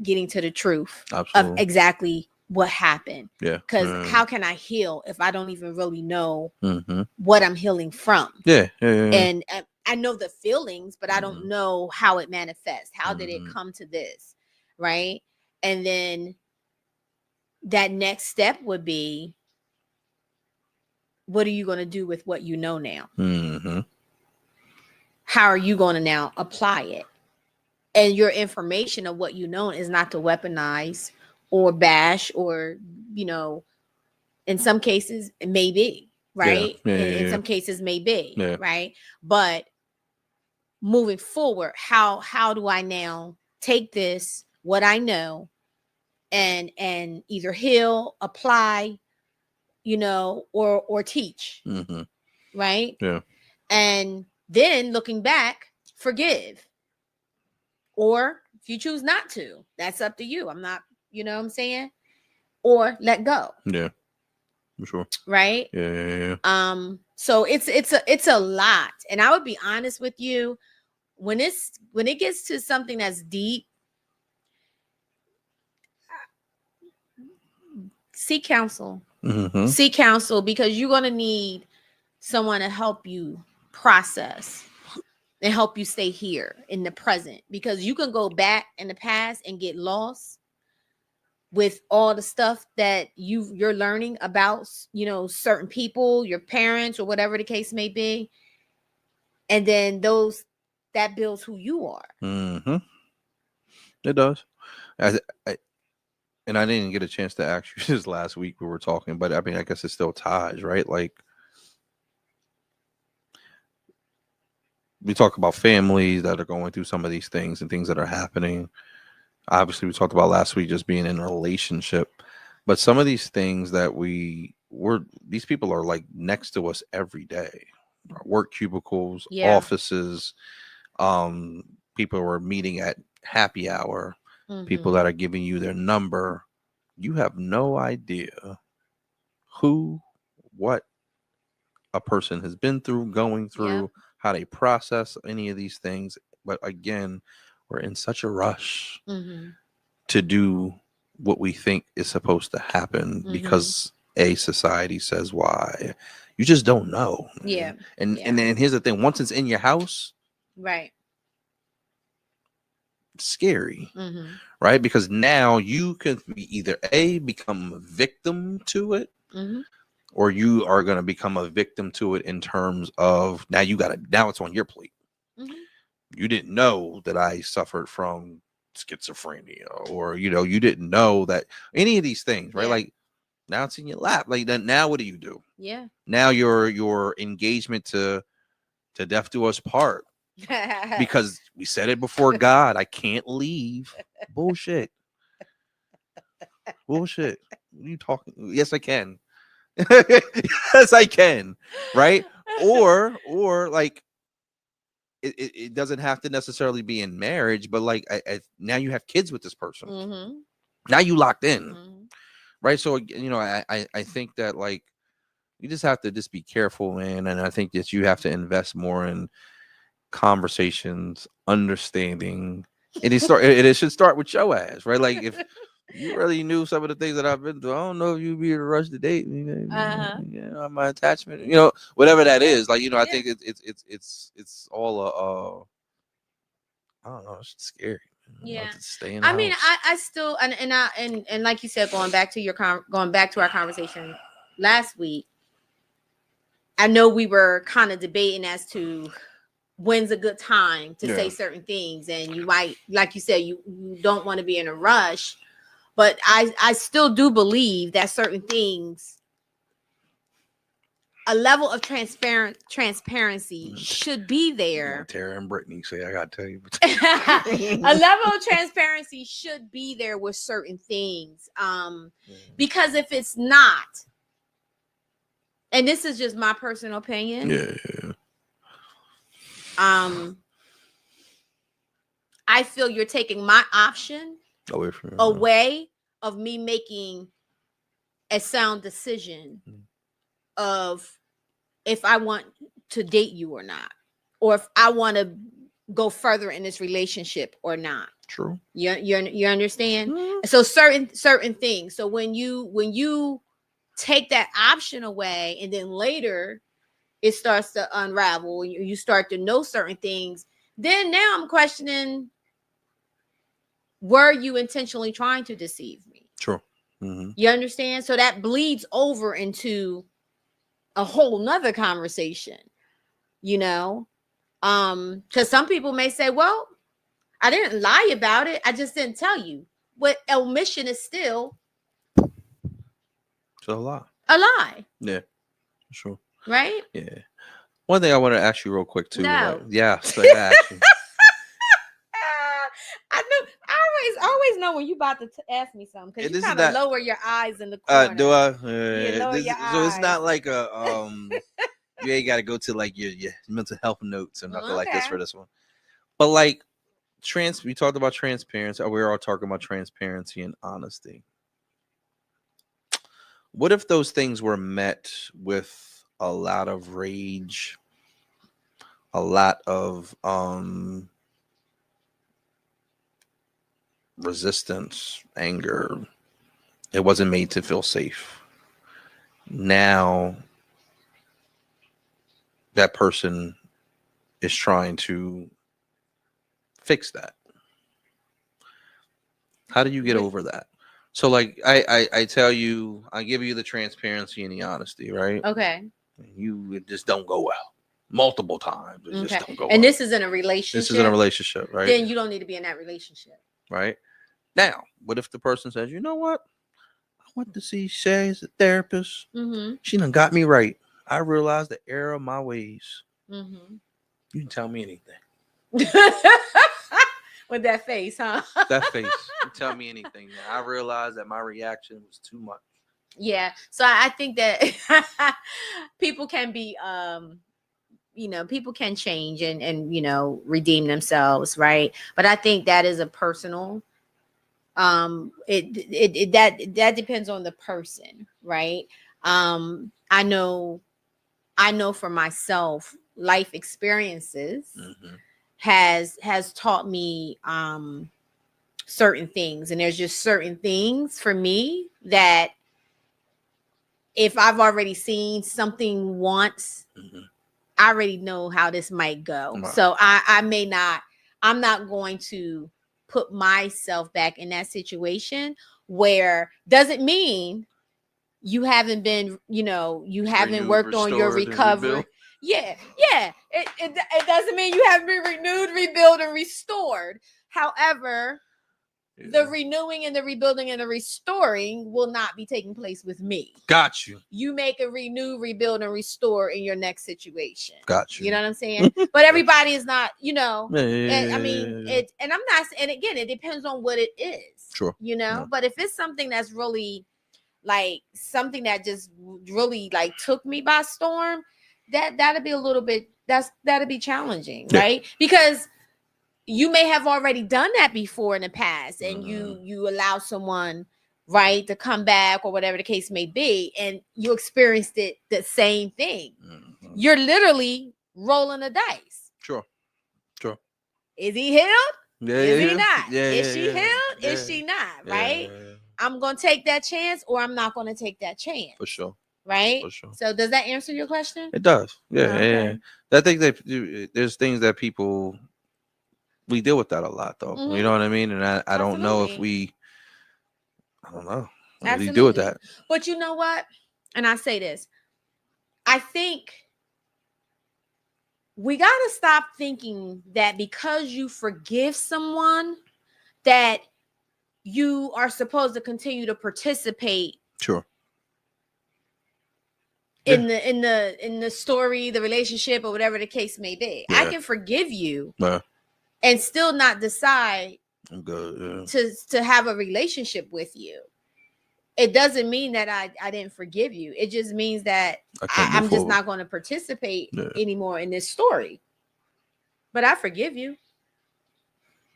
getting to the truth of exactly what happened. Yeah. Because how can I heal if I don't even really know what I'm healing from? Yeah. And I know the feelings, but I don't know how it manifests. How did it come to this? Right. And then that next step would be, what are you going to do with what you know now? How are you going to now apply it? And your information of what you know is not to weaponize or bash, or, you know, in some cases it may be, right? In some cases may be, right? But moving forward, how do I now take this, what I know, and either heal, apply, you know, or teach, right? Yeah. And then looking back, forgive. Or if you choose not to, that's up to you. I'm not, you know what I'm saying? Or let go. Yeah. For sure. Right? Yeah. So it's a lot. And I would be honest with you, when it gets to something that's deep, seek counsel. Seek counsel, because you're going to need someone to help you process and help you stay here in the present, because you can go back in the past and get lost with all the stuff that you're learning about, you know, certain people, your parents, or whatever the case may be. And then that builds who you are. It does. And I didn't get a chance to ask you this last week we were talking, but I mean, I guess it still ties, right? Like, we talk about families that are going through some of these things and things that are happening. Obviously, we talked about last week just being in a relationship, but some of these things that these people are like next to us every day. Our work cubicles, offices, people are meeting at happy hour, people that are giving you their number. You have no idea what a person has been through, going through, how they process any of these things. But again, we're in such a rush to do what we think is supposed to happen because society says why. You just don't know. And then here's the thing: once it's in your house, right, it's scary, right? Because now you can either become a victim to it, or you are going to become a victim to it in terms of now it's on your plate. You didn't know that I suffered from schizophrenia, or, you know, you didn't know that any of these things, right? Like, now it's in your lap. Like, then now what do you do? Now your engagement to death do us part, because we said it before God, I can't leave. Bullshit. What are you talking? Yes, I can. Yes, I can. Right? Or like, it doesn't have to necessarily be in marriage, but like, now you have kids with this person. Now you locked in. Right? So, you know, I think that, like, you just have to just be careful, man. And I think that you have to invest more in conversations, understanding. And it should start with your ass, right? Like, if you really knew some of the things that I've been through, I don't know if you'd be in a rush to date me. You know, my attachment, you know, whatever that is. Like, you know, I think it's all I don't know, it's scary. I mean, I still and like you said, going back to our conversation last week, I know we were kind of debating as to when's a good time to say certain things, and you might, like you said, you don't want to be in a rush, but I still do believe that certain things, a level of transparency should be there. Tara and Brittany say, I gotta tell you. A level of transparency should be there with certain things. Because if it's not, and this is just my personal opinion. I feel you're taking my option away of me making a sound decision of if I want to date you or not, or if I want to go further in this relationship or not. True. You understand? So certain things. So when you take that option away, and then later it starts to unravel, you start to know certain things, then now I'm questioning, were you intentionally trying to deceive me? True. Mm-hmm. You understand? So that bleeds over into a whole nother conversation, because some people may say, well, I didn't lie about it, I just didn't tell you. But omission is still a lie. Yeah, sure. Right? Yeah. One thing I want to ask you real quick too. No. So I ask you. I know. I always know when you about to ask me something, because you kind of lower your eyes in the corner. Do I? Lower your eyes. So it's not like a you ain't got to go to like your mental health notes or nothing like this for this one. But like we talked about transparency. We're all talking about transparency and honesty. What if those things were met with a lot of rage, a lot of resistance, anger? It wasn't made to feel safe. Now that person is trying to fix that. How do you get over that? So like I tell you, I give you the transparency and the honesty, right? Okay. It just don't go well. Multiple times. It just don't go well. And this is in a relationship. This is in a relationship, right? Then you don't need to be in that relationship. Right. Now, what if the person says, you know what? I went to see Shea as a therapist. Mm-hmm. She done got me right. I realized the error of my ways. Mm-hmm. You can tell me anything. With that face, huh? That face. You tell me anything. I realized that my reaction was too much. Yeah. So I think that people can be, people can change and redeem themselves, right? But I think that is a personal. That depends on the person, right? I know for myself, life experiences. Mm-hmm. has taught me certain things, and there's just certain things for me that if I've already seen something once, mm-hmm. I already know how this might go. Wow. So I'm not going to put myself back in that situation, where doesn't mean you haven't been, you haven't worked on your recovery. Yeah. It doesn't mean you haven't been renewed, rebuilt, and restored. However, the renewing and the rebuilding and the restoring will not be taking place with me. Got you. You make a renew, rebuild, and restore in your next situation. Got you. You know what I'm saying? But everybody is not, and I mean, and I'm not, and again, it depends on what it is. Sure. But if it's something that's really like something that just really like took me by storm, that'll be a little bit, that'll be challenging, right? Because you may have already done that before in the past, and you allow someone, right, to come back or whatever the case may be, and you experienced it the same thing. Mm-hmm. You're literally rolling the dice. Sure. Is he healed? Yeah. Is he not? Yeah, is she healed? Yeah. Is she not? Right? Yeah. I'm gonna take that chance, or I'm not gonna take that chance. For sure. Right? For sure. So does that answer your question? It does. Yeah. Okay. Yeah. I think that there's things that we deal with that a lot, though. Mm-hmm. You know what I mean? And I don't know if I don't know. What do you do with that? But you know what? And I say this, I think we got to stop thinking that because you forgive someone that you are supposed to continue to participate Sure. in the story, the relationship, or whatever the case may be. I can forgive you and still not decide to have a relationship with you. It doesn't mean that I didn't forgive you. It just means that I'm just not going to participate anymore in this story. But I forgive you.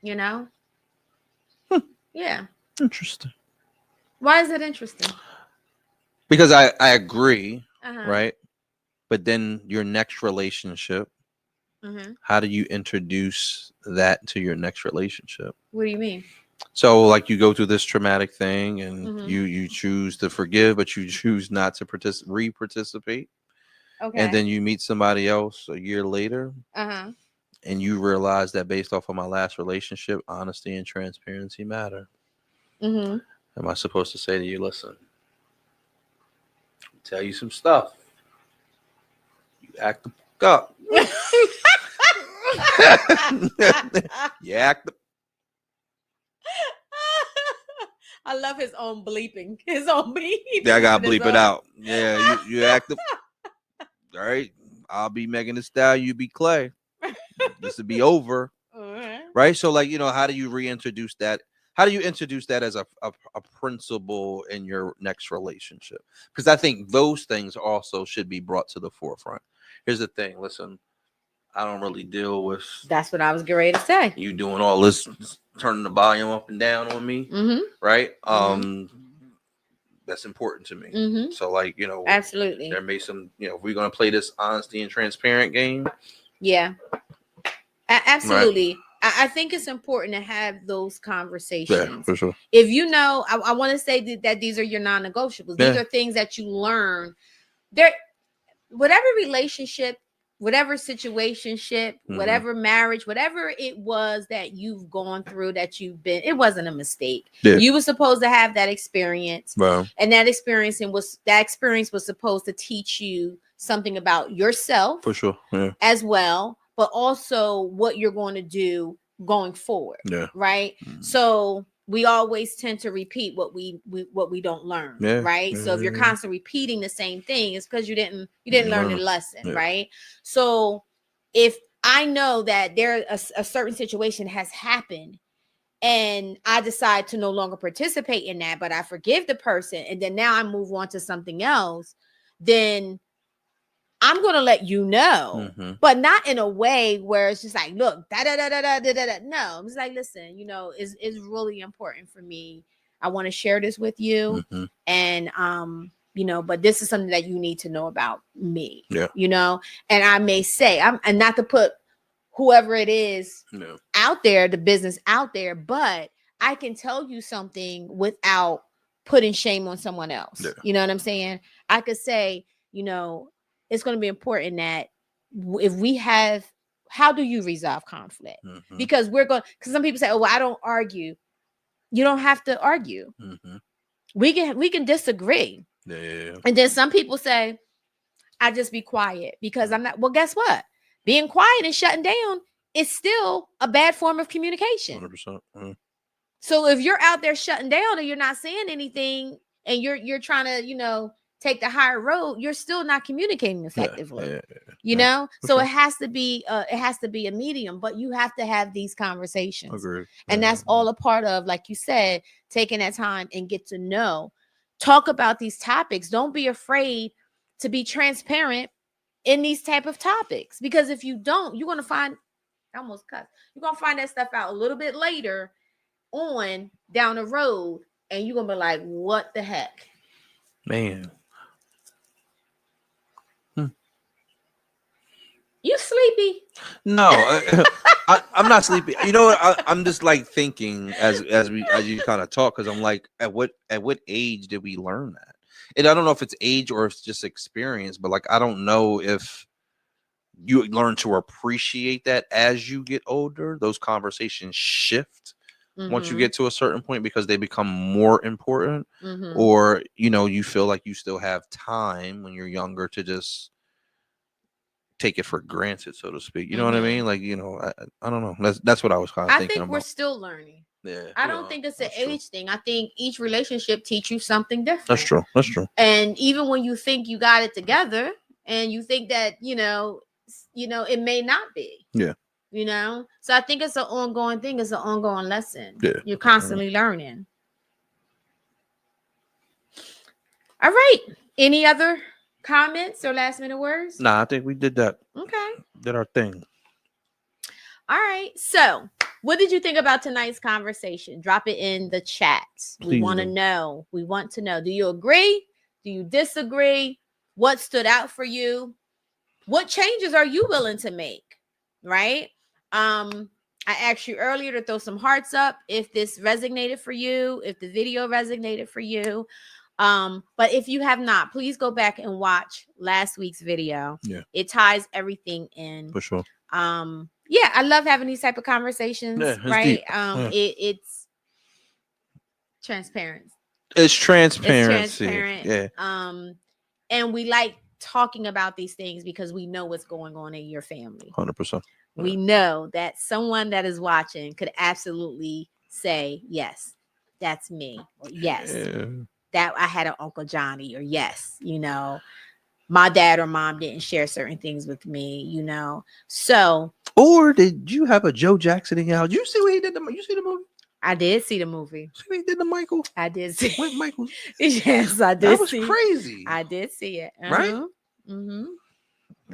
You know? Yeah. Interesting. Why is it interesting? Because I agree, right? But then your next relationship, how do you introduce that to your next relationship? What do you mean? So, like, you go through this traumatic thing, and you choose to forgive, but you choose not to re-participate. Okay. And then you meet somebody else a year later, and you realize that based off of my last relationship, honesty and transparency matter. Am I supposed to say to you, listen, tell you some stuff, you act the fuck up. You act the. I love his own bleeping. His own bleep. Yeah, I gotta bleep it out. Yeah, you act the. All right, I'll be Megan Thee Stallion, you be Clay. This will be over. Right? So, like, how do you reintroduce that? How do you introduce that as a principle in your next relationship? Because I think those things also should be brought to the forefront. Here's the thing. Listen, I don't really deal with. That's what I was getting ready to say. You doing all this, turning the volume up and down on me, right? That's important to me. So, like, absolutely, there may some, if we're gonna play this honesty and transparent game. Yeah, absolutely. Right. I think it's important to have those conversations. Yeah, for sure. If I want to say that these are your non-negotiables. These are things that you learn. Whatever relationship, whatever situationship, whatever marriage, whatever it was that you've gone through, it wasn't a mistake. Yeah. You were supposed to have that experience. Wow. And that experience was supposed to teach you something about yourself. For sure. Yeah. As well, but also what you're going to do going forward. Yeah. Right. So we always tend to repeat what we don't learn. Yeah. Right. So if you're constantly repeating the same thing, it's because you didn't learn the lesson. Yeah. Right. So if I know that a certain situation has happened and I decide to no longer participate in that, but I forgive the person, and then now I move on to something else, then I'm going to let you know, but not in a way where it's just like, look, No, I'm just like, listen, it's really important for me. I want to share this with you. And, but this is something that you need to know about me, and I may say, and not to put whoever it is out there, the business out there, but I can tell you something without putting shame on someone else. Yeah. You know what I'm saying? I could say, it's going to be important that if we have, how do you resolve conflict? Because some people say, oh, well, I don't argue. You don't have to argue. We can disagree. Yeah. And then some people say, I just be quiet because I'm not. Well, guess what? Being quiet and shutting down is still a bad form of communication. 100%. So if you're out there shutting down and you're not saying anything and you're trying to, take the higher road, you're still not communicating effectively. So it has to be a medium, but you have to have these conversations. Agreed. And that's all a part of, like you said, taking that time and get to know, talk about these topics. Don't be afraid to be transparent in these type of topics, because if you don't, you're going to find, you're going to find that stuff out a little bit later on down the road. And you're going to be like, what the heck? Man. You sleepy? No, I'm not sleepy. You know what? I'm just like thinking as you kind of talk, because I'm like, at what age did we learn that? And I don't know if it's age or if it's just experience, but like, I don't know if you learn to appreciate that as you get older. Those conversations shift once you get to a certain point because they become more important, or you feel like you still have time when you're younger to just take it for granted, so to speak. You know what I mean? Like, I don't know. That's what I was kind of thinking I think about. we're still learning. Yeah, I don't think it's an age thing. I think each relationship teach you something different. That's true. That's true. And even when you think you got it together and you think that, it may not be. Yeah. So I think it's an ongoing thing. It's an ongoing lesson. Yeah. You're constantly learning. All right. Any other comments or last minute words? Nah, I think we did that. Okay. Did our thing. All right. So what did you think about tonight's conversation? Drop it in the chat. We want to know. We want to know. Do you agree? Do you disagree? What stood out for you? What changes are you willing to make? Right? I asked you earlier to throw some hearts up if this resonated for you, if the video resonated for you. But if you have not, please go back and watch last week's video. Yeah. It ties everything in. For sure. Yeah, I love having these type of conversations, right? It's transparent. It's transparency. It's transparent. Yeah. And we like talking about these things because we know what's going on in your family. 100%. We know that someone that is watching could absolutely say, yes, that's me. Or yes, that I had an Uncle Johnny, or yes, my dad or mom didn't share certain things with me, So. Or did you have a Joe Jackson in your house? You see what he did? You see the movie? I did see the movie. See what he did to Michael? I did see. With Michael? Yes, I did. That was crazy. I did see it. Right? Mm-hmm.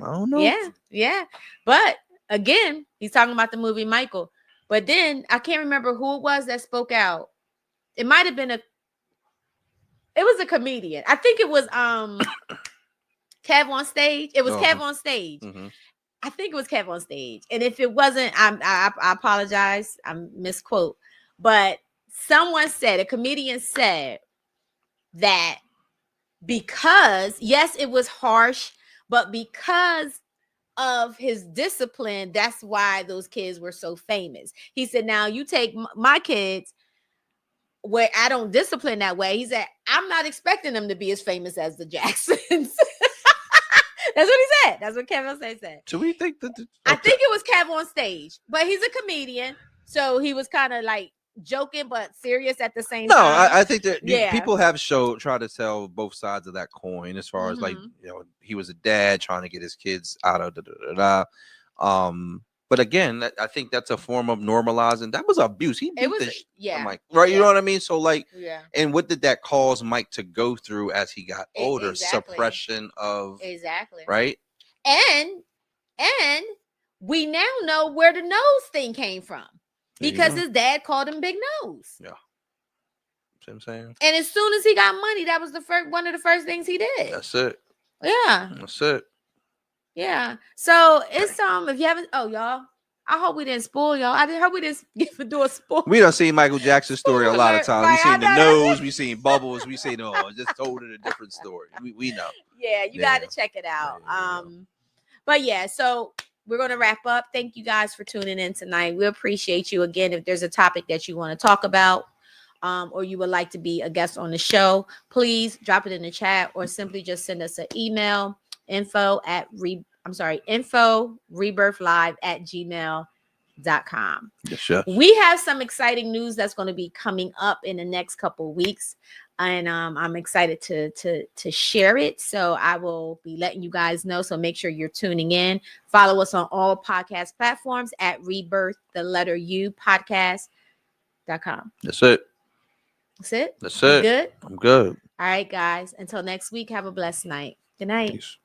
I don't know. Yeah. But again, he's talking about the movie Michael. But then I can't remember who it was that spoke out. It might have been it was a comedian. I think it was Kev on stage. It was Kev on stage. Mm-hmm. I think it was Kev on stage. And if it wasn't, I apologize. I misquote. But a comedian said that because, yes, it was harsh, but because of his discipline, that's why those kids were so famous. He said, now you take my kids where I don't discipline that way. He said, I'm not expecting them to be as famous as the Jacksons. That's what he said. That's what Kev on stage said. So we think that I think it was Kev on stage, but he's a comedian, so he was kind of like joking but serious at the same time. No, I think that people have tried to tell both sides of that coin as far as like, he was a dad trying to get his kids out of but again, I think that's a form of normalizing. That was abuse. He beat Mike, right? You know what I mean? So like, and what did that cause Mike to go through as he got older? Exactly. Suppression of right? And we now know where the nose thing came from because his dad called him Big Nose. Yeah. See what I'm saying? And as soon as he got money, that was one of the first things he did. That's it. Yeah. That's it. Yeah. So it's if you haven't, y'all, I hope we didn't spoil y'all. I hope we didn't do a spoil. We done seen Michael Jackson's story a lot of times. We seen the nose, we seen bubbles, we seen just told it a different story. We know. Yeah, you gotta check it out. But yeah, so we're gonna wrap up. Thank you guys for tuning in tonight. We appreciate you. Again, if there's a topic that you want to talk about, or you would like to be a guest on the show, please drop it in the chat or simply just send us an email. info rebirthlive@gmail.com. Yes. We have some exciting news that's going to be coming up in the next couple of weeks, and I'm excited to share it. So I will be letting you guys know. So make sure you're tuning in. Follow us on all podcast platforms at Rebirth podcast.com. That's it. That's it. That's it. Good. I'm good. All right, guys. Until next week. Have a blessed night. Good night. Peace.